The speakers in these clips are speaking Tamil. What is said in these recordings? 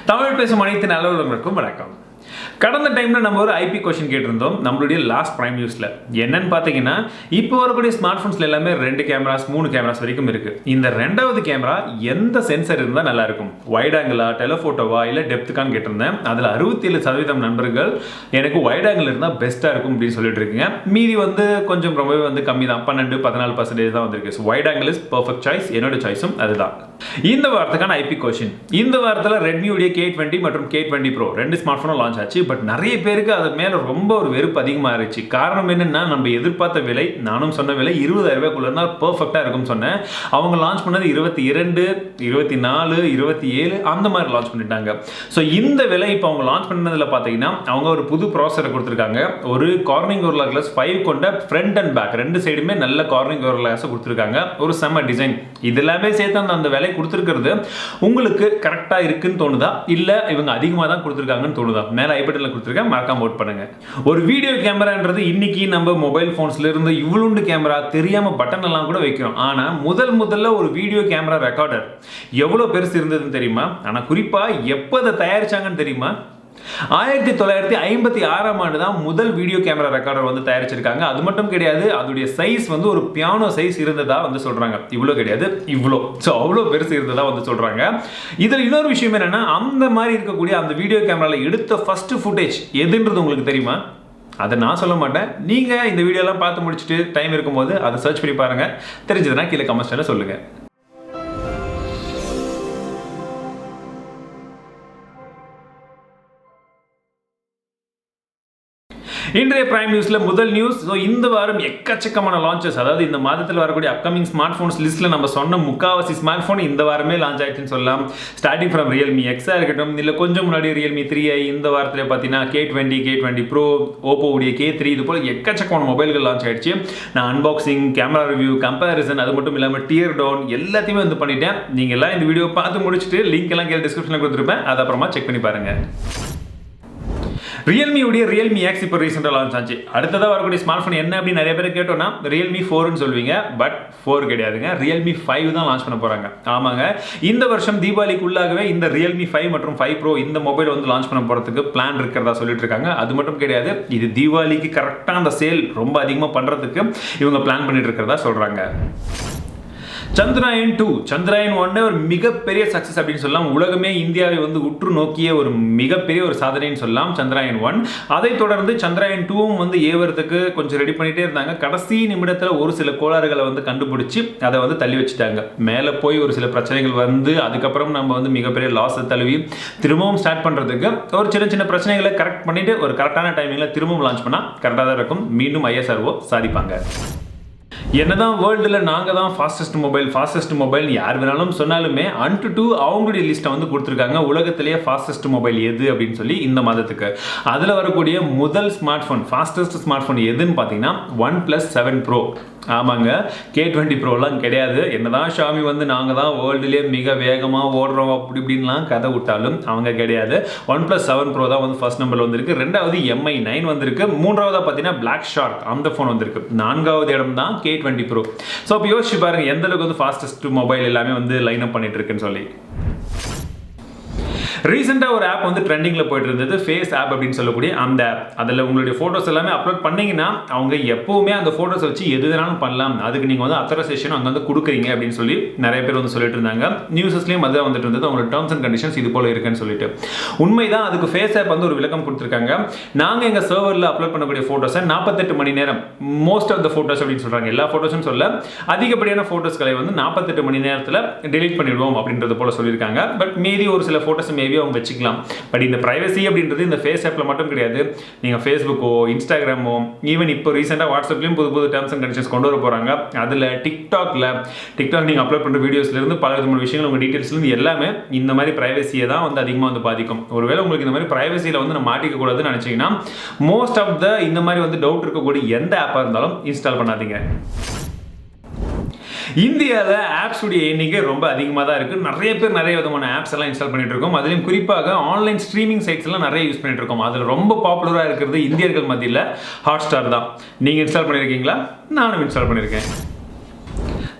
தமிழ் பேசும் அனைத்து நல்லவர்களுக்கும் வணக்கம். கடந்த டைம்ல நம்ம ஒரு ஐபி கொஸ்டின் கேட்டிருந்தோம் நம்மளுடைய லாஸ்ட் பிரைம் நியூஸ்ல. என்னன்னு பாத்தீங்கன்னா, இப்போ வரக்கூடிய ஸ்மார்ட் போன்ஸ்ல எல்லாமே 2 கேமராஸ் 3 கேமராஸ் வரைக்கும் இருக்கு. இந்த ரெண்டாவது கேமரா எந்த சென்சர் இருந்தா நல்லா இருக்கும், வைட் ஆங்கிளா, டெலிஃபோட்டோவா இல்ல டெப்த்கான்னு கேட்டிருந்தேன். அதுல 67% நண்பர்கள் எனக்கு வைட் ஆங்கிள் இருந்தா பெஸ்டா இருக்கும் அப்படின்னு சொல்லிட்டு இருக்கீங்க. மீதி கொஞ்சம் ரொம்பவே கம்மி தான், 12-14% தான் வந்திருக்கு. Wide angle is perfect choice, என்னோட சாய்ஸும் அதுதான். இந்த வாரத்துக்கான ஐபி கொஸ்டின், இந்த வாரத்தில் ரெட்மியுடைய K20 மற்றும் K20 Pro 2 ஸ்மார்ட் போனும் லான்ச் ஆச்சு. பட் நிறைய பேருக்கு அது மேல ரொம்ப ஒரு வெறுப்பு அதிகமாக இருந்துச்சு. காரணம் என்னன்னா, நம்ம எதிர்பார்த்த விலை, நானும் சொன்ன விலை 20,000 ரூபாய்க்குள்ள இருந்தால் பெர்ஃபெக்டா இருக்கும்னு சொன்னேன். அவங்க லான்ச் பண்ணது 22, 24, 27 அந்த மாதிரி லான்ச் பண்ணிட்டாங்க. ஸோ இந்த விலை இப்போ அவங்க லான்ச் பண்ணதில் பார்த்தீங்கன்னா, அவங்க ஒரு புது ப்ராசஸரை கொடுத்துருக்காங்க. ஒரு கார்னிங் கோரில்லா கிளாஸ் 5 கொண்ட ஃப்ரண்ட் அண்ட் பேக் 2 சைடுமே நல்ல கார்னிங் கோரில்லா கிளாஸ் கொடுத்துருக்காங்க. ஒரு செம்ம டிசைன். இது எல்லாமே சேர்த்து அந்த விலை கொடுத்துருக்கிறது உங்களுக்கு கரெக்டாக இருக்குன்னு தோணுதா, இல்லை இவங்க அதிகமாக தான் கொடுத்துருக்காங்கன்னு தோணுதா? மேலே ஐபட்டனில் கொடுத்துருக்கேன், மறக்காம ஓட் பண்ணுங்க. ஒரு வீடியோ கேமரான்றது இன்னைக்கு நம்ம மொபைல் ஃபோன்ஸ்ல இருந்து இவ்வளோண்டு கேமரா தெரியாம பட்டன் எல்லாம் கூட வைக்கிறோம். ஆனால் முதல்ல ஒரு வீடியோ கேமரா ரெக்கார்டர் எவ்வளோ பெருசு இருந்ததுன்னு தெரியுமா? ஆனால் குறிப்பாக எப்போ அதை தயாரிச்சாங்கன்னு தெரியுமா? 1956ஆம் ஆண்டு தான் முதல் வீடியோ கேமரா ரெக்கார்டர் தயாரிச்சிருக்காங்க. அது மட்டும் கிடையாது, அதோடைய சைஸ் ஒரு பியானோ சைஸ் இருந்ததா சொல்றாங்க. இவ்வளோ கிடையாது, இவ்வளோ. ஸோ அவ்வளோ பெருசு இருந்ததா சொல்றாங்க. இதில் இன்னொரு விஷயம் என்னன்னா, அந்த மாதிரி இருக்கக்கூடிய அந்த வீடியோ கேமரால எடுத்த ஃபர்ஸ்ட் ஃபுட்டேஜ் எதுன்றது உங்களுக்கு தெரியுமா? அதை நான் சொல்ல மாட்டேன். நீங்க இந்த வீடியோலாம் பார்த்து முடிச்சுட்டு டைம் இருக்கும்போது அதை சர்ச் பண்ணி பாருங்க. தெரிஞ்சதுன்னா கீழே கமெண்ட்ஸ்ல சொல்லுங்க. இன்றைய பிரைம் நியூஸ்ல முதல் நியூஸ். இந்த வாரம் எக்கச்சக்கமான லான்ச்சஸ், அதாவது இந்த மாதத்தில் வரக்கூடிய அப்கமிங் ஸ்மார்ட் போன்ஸ் லிஸ்ட்ல நம்ம சொன்ன முக்காவாசி ஸ்மார்ட் போன் இந்த வாரமே லான்ச் ஆயிடுச்சுன்னு சொல்லலாம். ஸ்டார்டிங் ஃப்ரம் ரியல்மி எக்ஸா இருக்கட்டும், இல்லை கொஞ்சம் முன்னாடி ரியல்மி 3i, இந்த வாரத்தில் பார்த்தீங்கன்னா K20, K20 Pro, ஓப்போவுடைய K3, இது போல எக்கச்சக்கமான மொபைல்கள் லான்ச் ஆயிடுச்சு. நான் அன்பாக்சிங், கேமரா ரிவ்யூ, கம்பேரிசன், அது மட்டும் இல்லாமல் டியர் டவுன் எல்லாத்தையுமே பண்ணிட்டேன். நீங்க எல்லாம் இந்த வீடியோ பார்த்து முடிச்சுட்டு லிங்க் எல்லாம் கீழே டிஸ்கிரிப்ஷனில் கொடுத்துருப்பேன், அது அப்புறமா செக் பண்ணி பாருங்க. ரியல்மியுடைய ரியல்மி எக்ஸ் இப்போ ரீசெண்டாக லான்ச் ஆச்சு. அடுத்ததாக வரக்கூடிய ஸ்மார்ட் ஃபோன் என்ன அப்படின்னு நிறைய பேர் கேட்டோம்னா ரியல்மி 4ன்னு சொல்லுவீங்க. பட் 4 கிடையாதுங்க, ரியல்மி 5 தான் லான்ச் பண்ண போகிறாங்க. ஆமாங்க, இந்த வருஷம் தீபாவளிக்குள்ளாகவே இந்த ரியல்மி 5 மற்றும் 5 Pro இந்த மொபைல் லான்ச் பண்ண போகிறதுக்கு பிளான் இருக்கிறதா சொல்லிட்டு இருக்காங்க. அது மட்டும் கிடையாது, இது தீபாவளிக்கு கரெக்டாக அந்த சேல் ரொம்ப அதிகமாக பண்ணுறதுக்கு இவங்க பிளான் பண்ணிட்டு இருக்கிறதா சொல்கிறாங்க. சந்திராயன் 2, சந்திராயன் 1 ஒரு மிகப்பெரிய சக்சஸ் அப்படின்னு சொல்லலாம். உலகமே இந்தியாவை உற்று நோக்கிய ஒரு மிகப்பெரிய ஒரு சாதனைன்னு சொல்லலாம் சந்திராயன் 1. அதை தொடர்ந்து சந்திராயன் 2வும் ஏவறதுக்கு கொஞ்சம் ரெடி பண்ணிட்டே இருந்தாங்க. கடைசி நிமிடத்தில் ஒரு சில கோளாறுகளை கண்டுபிடிச்சு அதை தள்ளி வச்சுட்டாங்க. மேலே போய் ஒரு சில பிரச்சனைகள் அதுக்கப்புறம் நம்ம மிகப்பெரிய லாஸை தழுவி திரும்பவும் ஸ்டார்ட் பண்ணுறதுக்கு ஒரு சின்ன சின்ன பிரச்சனைகளை கரெக்ட் பண்ணிட்டு ஒரு கரெக்டான டைமிங்கில் திரும்பவும் லான்ச் பண்ணால் கரெக்டாக தான் இருக்கும். மீண்டும் ISRO சாதிப்பாங்க. என்னதான் வேர்ல்டுல நாங்க தான் ஃபாஸ்டஸ்ட் மொபைல் யார் வேணாலும் சொன்னாலுமே AnTuTu அவங்களுடைய லிஸ்ட்டை கொடுத்துருக்காங்க. உலகத்திலேயே ஃபாஸ்டஸ்ட் மொபைல் எது அப்படின்னு சொல்லி இந்த மாதத்துக்கு. அதில் வரக்கூடிய முதல் smart phone, fastest smart phone எதுன்னு பார்த்தீங்கன்னா OnePlus 7 Pro. ஆமாங்க, K20 Proலாம் கிடையாது. என்னதான் ஷாமி நாங்கள் தான் வேர்ல்டுலேயே மிக வேகமாக ஓடுறோம் அப்படி இப்படின்லாம் கதை விட்டாலும் அவங்க கிடையாது. OnePlus 7 Pro தான் ஃபர்ஸ்ட் நம்பர் வந்திருக்கு. ரெண்டாவது MI 9 வந்திருக்கு. மூன்றாவதாக பார்த்தீங்கன்னா Black Shark அந்த ஃபோன் வந்திருக்கு. 4வது இடம் தான் K20 Pro. ஸோ அப்போ யோசிச்சு பாருங்க எந்த அளவுக்கு ஃபாஸ்டஸ்ட் மொபைல் எல்லாமே லைன் அப் பண்ணிட்டு இருக்குன்னு சொல்லி. ரீசெண்டாக ஒரு ஆப் ட்ரெண்டிங்கில் போயிட்டு இருந்தது, ஃபேஸ் ஆப் அப்படின்னு சொல்லக்கூடிய அந்த ஆப். அதில் உங்களுடைய ஃபோட்டோஸ் எல்லாமே அப்லோட் பண்ணிங்கன்னா அவங்க எப்போவுமே அந்த ஃபோட்டோஸை வச்சு எது வேணாலும் பண்ணலாம். அதுக்கு நீங்கள் அத்தரைசேஷன் அங்கே கொடுக்குறீங்க அப்படின்னு சொல்லி நிறைய பேர் சொல்லிட்டு இருந்தாங்க. நியூஸஸ்லேயும் அதுதான் இருந்தது. அவங்களோட டேர்ம்ஸ் அண்ட் கண்டிஷன்ஸ் இது போல இருக்குன்னு சொல்லிட்டு. உண்மைதான், அதுக்கு ஃபேஸ் ஆப் ஒரு விளக்கம் கொடுத்துருக்காங்க. நாங்கள் எங்கள் சர்வரில் அப்லோட் பண்ணக்கூடிய ஃபோட்டோஸை 48 மணி நேரம், மோஸ்ட் ஆஃப் த ஃபோட்டோஸ் அப்படின்னு சொல்கிறாங்க, எல்லா ஃபோட்டோஸும் சொல்ல அதிகப்படியான ஃபோட்டோஸ்களை 48 மணி நேரத்தில் டெலீட் பண்ணிவிடுவோம் அப்படின்றது போல சொல்லியிருக்காங்க. பட் மீதி ஒரு சில ஃபோட்டோஸ் மேபி அவங்க வச்சுக்கலாம். பட் இந்த பிரைவசி அப்படின்றது இந்த ஃபேஸ் ஆப்ல மட்டும் கிடையாது. நீங்க ஃபேஸ்புக்கோ, இன்ஸ்டாகிராமோ, ஈவன் இப்போ ரீசெண்டாக வாட்ஸ்அப்லயும் புது டேர்ம்ஸ் அண்ட் கண்டிஷன்ஸ் கொண்டு வர போறாங்க. அதுல டிக்டாக் நீங்க அப்லோட் பண்ற வீடியோஸ்ல இருந்து பல விதமான விஷயங்கள், உங்க டீடைல்ஸ்ல இருந்து எல்லாமே இந்த மாதிரி பிரைவசியை தான் அதிகமாக பாதிக்கும். ஒருவேளை உங்களுக்கு இந்த மாதிரி பிரைவசியில நம்ம மாட்டிக்க கூடாதுன்னு நினைச்சீங்கன்னா மோஸ்ட் ஆஃப் த இந்த மாதிரி டவுட் இருக்கக்கூடிய எந்த ஆப்பா இருந்தாலும் இன்ஸ்டால் பண்ணாதீங்க. இந்தியாவில் ஆப்ஸ் உடைய எண்ணிக்கை ரொம்ப அதிகமாக தான் இருக்குது. நிறைய பேர் நிறைய விதமான ஆப்ஸ் எல்லாம் இன்ஸ்டால் பண்ணிட்டு இருக்கோம். அதுலேயும் குறிப்பாக ஆன்லைன் ஸ்ட்ரீமிங் சைட்ஸ் எல்லாம் நிறைய யூஸ் பண்ணிட்டு இருக்கோம். அதில் ரொம்ப பாப்புலராக இருக்கிறது இந்தியர்கள் மத்தியில் ஹாட்ஸ்டார் தான். நீங்கள் இன்ஸ்டால் பண்ணியிருக்கீங்களா? நானும் இன்ஸ்டால் பண்ணியிருக்கேன்.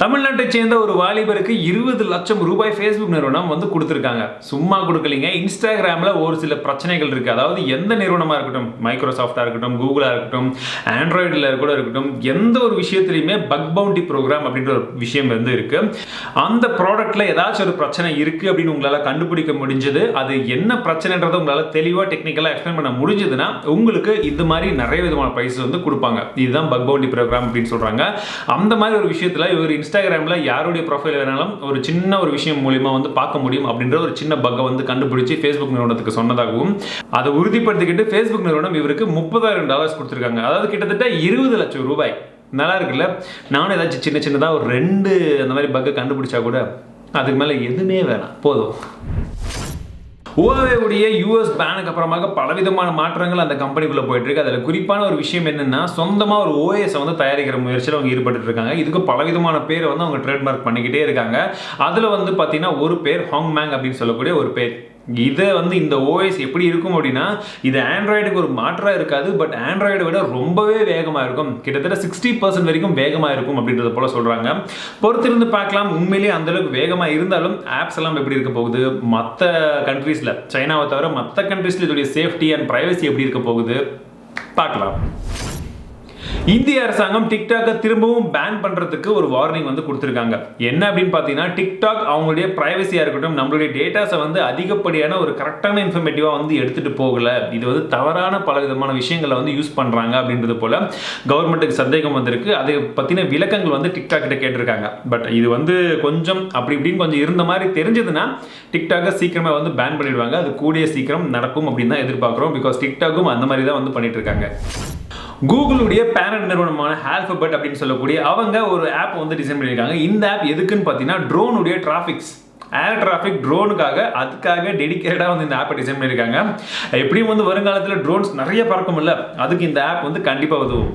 தமிழ்நாட்டை சேர்ந்த ஒரு வாலிபருக்கு 20 லட்சம் ரூபாய் ஃபேஸ்புக் நிறுவனம் வந்து கொடுத்துருக்காங்க. சும்மா கொடுக்கலீங்க. இன்ஸ்டாகிராமில் ஒரு சில பிரச்சனைகள் இருக்குது. அதாவது எந்த நிறுவனமாக இருக்கட்டும், மைக்ரோசாஃப்டாக இருக்கட்டும், கூகுளாக இருக்கட்டும், ஆண்ட்ராய்டில் கூட இருக்கட்டும், எந்த ஒரு விஷயத்துலையுமே பக் பவுண்டி ப்ரோக்ராம் அப்படின்ற ஒரு விஷயம் வந்து இருக்குது. அந்த ப்ராடக்ட்டில் ஏதாச்சும் ஒரு பிரச்சனை இருக்குது அப்படின்னு உங்களால் கண்டுபிடிக்க முடிஞ்சது. அது என்ன பிரச்சனைன்றதை உங்களால் தெளிவாக டெக்னிக்கலாக எக்ஸ்பிளைன் பண்ண முடிஞ்சதுன்னா உங்களுக்கு இது மாதிரி நிறைய விதமான ப்ரைஸ் வந்து கொடுப்பாங்க. இதுதான் பக் பவுண்டி ப்ரோக்ராம் அப்படின்னு சொல்கிறாங்க. அந்த மாதிரி ஒரு விஷயத்தில் இவர் இன்ஸ்டாகிராமில் யாருடைய ப்ரொஃபைல் வேணாலும் ஒரு சின்ன ஒரு விஷயம் மூலிமா வந்து பார்க்க முடியும் அப்படின்ற ஒரு சின்ன பக்கை வந்து கண்டுபிடிச்சி ஃபேஸ்புக் நிறுவனத்துக்கு சொன்னதாகவும் அதை உறுதிப்படுத்திக்கிட்டு ஃபேஸ்புக் நிறுவனம் இவருக்கு $30,000 கொடுத்துருக்காங்க. அதாவது கிட்டத்தட்ட 20 லட்சம் ரூபாய். நல்லா இருக்குல்ல? நானும் ஏதாச்சும் சின்ன சின்னதாக ஒரு 2 அந்த மாதிரி பக்கை கண்டுபிடிச்சா கூட அதுக்கு மேலே எதுவுமே வேணாம், போதும். ஓவேவுடைய யூஎஸ் பேனுக்கு அப்புறமாக பலவிதமான மாற்றங்கள் அந்த கம்பெனிக்குள்ளே போயிட்டு இருக்கு. அதில் குறிப்பான ஒரு விஷயம் என்னன்னா, சொந்தமாக ஒரு ஓஎஸை வந்து தயாரிக்கிற முயற்சியில் அவங்க ஈடுபட்டு இருக்காங்க. இதுக்கு பலவிதமான பேரை வந்து அவங்க ட்ரேட்மார்க் பண்ணிக்கிட்டே இருக்காங்க. அதில் வந்து பார்த்தீங்கன்னா ஒரு பேர் ஹாங்மேங் அப்படின்னு சொல்லக்கூடிய ஒரு பேர். இதை வந்து இந்த ஓஎஸ் எப்படி இருக்கும் அப்படின்னா, இது ஆண்ட்ராய்டுக்கு ஒரு மாற்றாக இருக்காது, பட் ஆண்ட்ராய்டை விட ரொம்பவே வேகமாக இருக்கும். கிட்டத்தட்ட 60% வரைக்கும் வேகமாக இருக்கும் அப்படின்றத போல சொல்கிறாங்க. பொறுத்திருந்து பார்க்கலாம். உண்மையிலேயே அந்தளவுக்கு வேகமாக இருந்தாலும் ஆப்ஸ் எல்லாம் எப்படி இருக்க போகுது, மற்ற கண்ட்ரீஸில், சைனாவை தவிர மற்ற கண்ட்ரீஸில் இதோடைய சேஃப்டி அண்ட் ப்ரைவசி எப்படி இருக்க போகுது பார்க்கலாம். இந்திய அரசாங்கம் டிக்டாக்கை திரும்பவும் பேன் பண்ணுறதுக்கு ஒரு வார்னிங் வந்து கொடுத்துருக்காங்க. என்ன அப்படின்னு பார்த்தீங்கன்னா, டிக்டாக் அவங்களுடைய ப்ரைவசியாக இருக்கட்டும், நம்மளுடைய டேட்டாஸை வந்து அதிகப்படியான ஒரு கரெக்டான இன்ஃபர்மேட்டிவாக வந்து எடுத்துகிட்டு போகலை, இது வந்து தவறான பல விதமான விஷயங்களை வந்து யூஸ் பண்ணுறாங்க அப்படின்றது போல் கவர்மெண்ட்டுக்கு சந்தேகம் வந்திருக்கு. அதை பற்றின விளக்கங்கள் வந்து டிக்டாக் கிட்ட கேட்டிருக்காங்க. பட் இது வந்து கொஞ்சம் அப்படி இப்படின்னு கொஞ்சம் இருந்த மாதிரி தெரிஞ்சதுன்னா டிக்டாக்கை சீக்கிரமாக வந்து பேன் பண்ணிடுவாங்க. அது கூடிய சீக்கிரம் நடக்கும் அப்படின்னு தான் எதிர்பார்க்குறோம். பிகாஸ் டிக்டாக்கும் அந்த மாதிரி தான் வந்து பண்ணிட்டு இருக்காங்க. கூகுளுடைய பேரண்ட் நிறுவனமான ஆல்பபெட் அப்படின்னு சொல்லக்கூடிய அவங்க ஒரு ஆப் வந்து டிசைன் பண்ணியிருக்காங்க. இந்த ஆப் எதுக்குன்னு பார்த்தீங்கன்னா, ட்ரோனுடைய டிராஃபிக்ஸ், ஏர் டிராஃபிக் ட்ரோனுக்காக, அதுக்காக டெடிக்கேட்டடாக வந்து இந்த ஆப்பை டிசைன் பண்ணியிருக்காங்க. எப்படியும் வந்து வருங்காலத்தில் ட்ரோன்ஸ் நிறைய பறக்கும் இல்லை, அதுக்கு இந்த ஆப் வந்து கண்டிப்பாக உதவும்.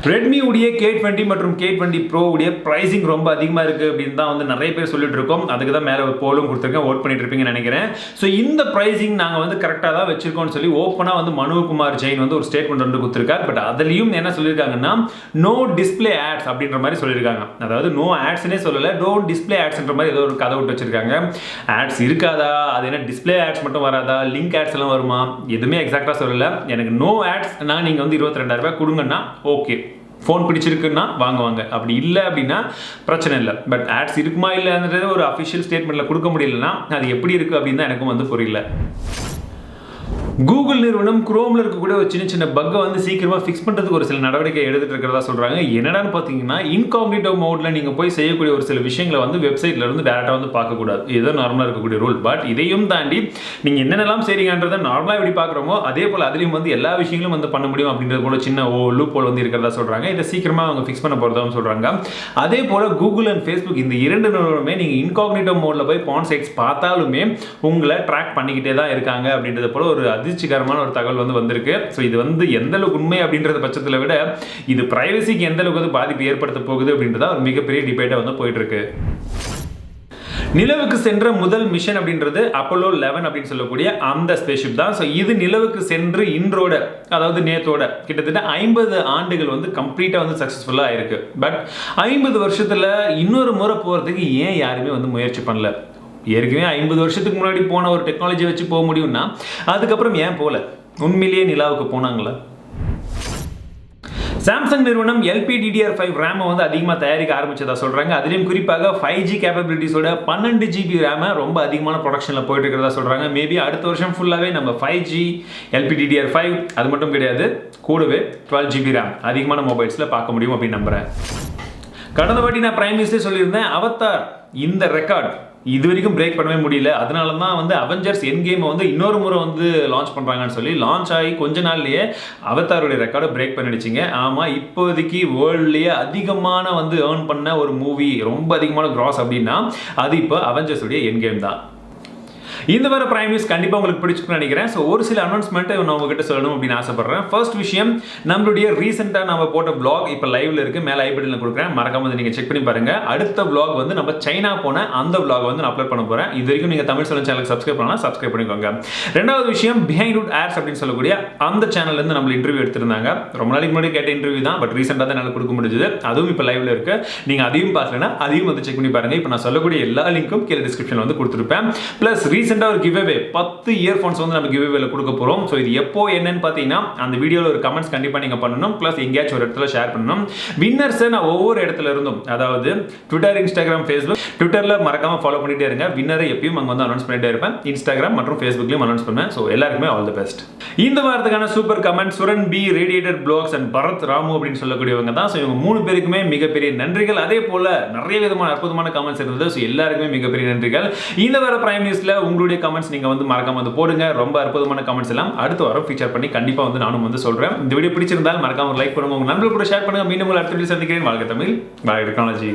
ரெட்மி உடைய K20 மற்றும் K20 Pro உடைய பிரைசிங் ரொம்ப அதிகமாக இருக்குது அப்படின்னு தான் வந்து நிறைய பேர் சொல்லிட்டு இருக்கோம். அதுக்கு தான் மேலே ஒரு போலும் கொடுத்துருக்கேன், ஓட் பண்ணிட்டு இருப்பீங்கன்னு நினைக்கிறேன். ஸோ இந்த பிரைசிங் நாங்கள் வந்து கரெக்டாக தான் வச்சிருக்கோம்னு சொல்லி ஓப்பனாக வந்து மனுகுமார் ஜெயின் வந்து ஒரு ஸ்டேட்மெண்ட் வந்து கொடுத்துருக்காரு. பட் அதுலேயும் என்ன சொல்லியிருக்காங்கன்னா, நோ டிஸ்பிளே ஆட்ஸ் அப்படின்ற மாதிரி சொல்லியிருக்காங்க. அதாவது நோ ஆட்ஸ்னே சொல்லலை, டோன்ட் டிஸ்பிளே ஆட்ஸ்ன்ற மாதிரி ஏதோ ஒரு கதை விட்டு வச்சிருக்காங்க. ஆட்ஸ் இருக்காதா, அது என்ன டிஸ்பிளே ஆட்ஸ் மட்டும் வராதா, லிங்க் ஆட்ஸ் எல்லாம் வருமா, எதுவுமே எக்ஸாக்டாக சொல்லலை. எனக்கு நோ ஆட்ஸ், நான் நீங்கள் வந்து 22,000 கொடுங்கன்னா ஓகே, ஃபோன் பிடிச்சிருக்குன்னா வாங்குவாங்க, அப்படி இல்லை அப்படின்னா பிரச்சனை இல்லை. பட் ஆட்ஸ் இருக்குமா இல்லைன்றது ஒரு அஃபிஷியல் ஸ்டேட்மெண்ட்டில் கொடுக்க முடியலன்னா அது எப்படி இருக்குது அப்படின்னு தான் எனக்கும் வந்து புரியல. கூகுள் நிறுவனம் குரோமில் இருக்கக்கூடிய ஒரு சின்ன சின்ன பக்கை வந்து சீக்கிரமாக ஃபிக்ஸ் பண்ணுறதுக்கு ஒரு சில நடவடிக்கை எடுத்துகிட்டு இருக்கிறதா சொல்கிறாங்க. என்னடான்னு பார்த்தீங்கன்னா, இன்காக்னிட்டோ மோடில் நீங்கள் போய் செய்யக்கூடிய ஒரு சில விஷயங்களை வந்து வெப்சைட்டில் இருந்து டேரெக்டாக வந்து பார்க்கக்கூடாது. இதுதான் நார்மலாக இருக்கக்கூடிய ரூல். பட் இதையும் தாண்டி நீங்கள் என்னென்னலாம் செய்றீங்கன்றதை நார்மலாக எப்படி பார்க்குறோமோ அதே போல் அதுலேயும் வந்து எல்லா விஷயங்களும் வந்து பண்ண முடியும் அப்படின்றது போல சின்ன லூப் போல் வந்து இருக்கிறதா சொல்கிறாங்க. இதை சீக்கிரமாக அவங்க ஃபிக்ஸ் பண்ண போகிறதாகவும் சொல்கிறாங்க. அதே போல் கூகுள் அண்ட் ஃபேஸ்புக் இந்த இரண்டு நிறுவனமே நீங்கள் இன்காக்னிட்டோ மோடில் போய் பான் சைட்ஸ் பார்த்தாலுமே உங்களை ட்ராக் பண்ணிக்கிட்டே தான் இருக்காங்க அப்படின்றது போல ஒரு அதிர்ச்சிகரமான ஒரு தகவல் வந்து வந்திருக்கு. ஸோ இது வந்து எந்த அளவுக்கு உண்மை அப்படின்றத பட்சத்தில் விட இது பிரைவசிக்கு எந்த அளவுக்கு வந்து பாதிப்பு ஏற்படுத்த போகுது அப்படின்றத ஒரு மிகப்பெரிய டிபேட்டாக வந்து போயிட்டு இருக்கு. நிலவுக்கு சென்ற முதல் மிஷன் அப்படின்றது அப்போலோ 11 அப்படின்னு சொல்லக்கூடிய அந்த ஸ்பேஸ்ஷிப் தான். ஸோ இது நிலவுக்கு சென்று இன்றோட, அதாவது நேத்தோட கிட்டத்தட்ட 50 ஆண்டுகள் வந்து கம்ப்ளீட்டாக வந்து சக்ஸஸ்ஃபுல்லாக ஆயிருக்கு. பட் 50 வருஷத்தில் இன்னொரு முறை போகிறதுக்கு ஏன் யாருமே வந்து முயற்சி பண்ணல? ஏற்கனவே 50 வருஷத்துக்கு முன்னாடி போன ஒரு டெக்னாலஜி வச்சு போக முடியும்னா அதுக்கப்புறம் ஏன் போகல? உண்மையிலேயே நிலாவுக்கு போனாங்களா? சாம்சங் நிறுவனம் LPDDR5 ரேமை வந்து அதிகமாக தயாரிக்க ஆரம்பிச்சதா சொல்கிறாங்க. அதுலேயும் குறிப்பாக 5G கேப்பபிலிட்டிஸோட 12 GB ரேமை ரொம்ப அதிகமான ப்ரொடக்ஷனில் போயிட்டு இருக்கிறதா சொல்கிறாங்க. மேபி அடுத்த வருஷம் ஃபுல்லாகவே நம்ம 5G LPDDR5 அது மட்டும் கிடையாது, கூடவே 12 GB ரேம் அதிகமான மொபைல்ஸில் பார்க்க முடியும் அப்படின்னு நம்புகிறேன். கடந்த வாட்டி நான் பிரைம் நியூஸ்லேயே சொல்லியிருந்தேன், அவதார் இந்த ரெக்கார்ட் இது வரைக்கும் பிரேக் பண்ணவே முடியல. அதனால தான் வந்து அவெஞ்சர்ஸ் எண்ட் கேமை வந்து இன்னொரு முறை வந்து லான்ச் பண்ணுறாங்கன்னு சொல்லி லான்ச் ஆகி கொஞ்ச நாள்லேயே அவதாருடைய ரெக்கார்டை பிரேக் பண்ணிடுச்சிங்க. ஆமாம், இப்போதைக்கு வேர்ல்ட்லேயே அதிகமான வந்து ஏர்ன் பண்ண ஒரு மூவி, ரொம்ப அதிகமான கிராஸ் அப்படின்னா அது இப்போ அவெஞ்சர்ஸுடைய எண்ட் கேம் தான். இந்த வர பிரைம் நியூஸ் கண்டிப்பாக உங்களுக்கு பிடிச்சிருக்குன்னு நினைக்கிறேன். ஸோ ஒரு சில அனௌன்ஸ்மெண்ட்டை நான் உங்ககிட்ட சொல்லணும் அப்படின்னு ஆசைப்படுறேன். ஃபர்ஸ்ட் விஷயம், நம்மளுடைய ரீசெண்டாக நம்ம போட்ட vlog இப்போ லைவ்ல இருக்கு, மேலே ஐ பட்டனில் கொடுக்குறேன், மறக்காம வந்து நீங்கள் செக் பண்ணி பாருங்க. அடுத்த vlog வந்து நம்ம சைனா போன அந்த vlog வந்து நான் அப்லோட் பண்ண போறேன். இது வரைக்கும் நீங்கள் தமிழ் சொல்லும் சேனலுக்கு சப்ஸ்கிரைப் பண்ணலாம், சப்ஸ்கிரைப் பண்ணிக்கோங்க. ரெண்டாவது விஷயம், பிஹைண்ட் வுட் ஆட்ஸ் அப்படின்னு சொல்லக்கூடிய அந்த சேனல்ல இருந்து நம்ம இன்டர்வியூ எடுத்திருந்தாங்க. ரொம்ப நாளைக்கு முன்னாடி கேட்ட இன்டர்வியூ தான், பட் ரீசெண்டாக தான் என்னால் கொடுக்க முடிஞ்சது. அதுவும் இப்போ லைவ்ல இருக்கு. நீங்கள் அதையும் பார்க்கலன்னா அதையும் வந்து செக் பண்ணி பாருங்க. இப்போ நான் சொல்லக்கூடிய எல்லா லிங்க்கும் கீழே டிஸ்கிரிப்ஷன்ல வந்து கொடுத்துருப்பேன். பிளஸ் ரீசெண்டாக ஒரு கிவ்அவே 10 இயர்ஃபோன்ஸ் வந்து நம்ம கிவ்அவேல கொடுக்க போறோம். ஸோ இது எப்போ என்னன்னு பார்த்தீங்கன்னா அந்த வீடியோவில் ஒரு கமெண்ட்ஸ் கண்டிப்பாக நீங்கள் பண்ணணும். பிளஸ் எங்கேயாச்சும் ஒரு இடத்துல ஷேர் பண்ணணும். வின்னர்ஸை நான் ஒவ்வொரு இடத்துல இருந்தும், அதாவது ட்விட்டர், இன்ஸ்டாகிராம், ஃபேஸ்புக், ட்விட்டரில் மறக்காம ஃபாலோ பண்ணிட்டே இருங்க. வின்னரை எப்பயும் அங்கே வந்து அனௌன்ஸ் பண்ணிட்டே இருப்பேன். இன்ஸ்டாகிராம் மற்றும் ஃபேஸ்புக்லையும் அனௌன்ஸ் பண்ணுவேன். ஸோ எல்லாருக்குமே ஆல் தி பெஸ்ட். இந்த வாரத்துக்கான super comment Suran P, radiated blocks and Bharath Ramu அப்படின்னு சொல்லக்கூடியவங்க தான். ஸோ இவங்க 3 பேருக்குமே மிகப்பெரிய நன்றிகள். அதே போல நிறைய விதமான அற்புதமான கமெண்ட்ஸ் இருந்தது. ஸோ எல்லாருக்குமே மிகப்பெரிய நன்றிகள். இந்த வார பிரைம் நியூஸ்ல உங்களுடைய கமெண்ட்ஸ் நீங்க வந்து மறக்காம வந்து போடுங்க. ரொம்ப அற்புதமான கமெண்ட்ஸ் எல்லாம் அடுத்த வாரம் ஃபீச்சர் பண்ணி கண்டிப்பா வந்து நானும் வந்து சொல்றேன். இந்த வீடியோ பிடிச்சிருந்தால் மறக்காம லைக் பண்ணுங்க, உங்க நண்பர்கள் கூட ஷேர் பண்ணுங்க. மீண்டும் அடுத்த வீடியோ சந்திக்கிறேன். வாழ்க தமிழ், வாழ்க டெக்னாலஜி.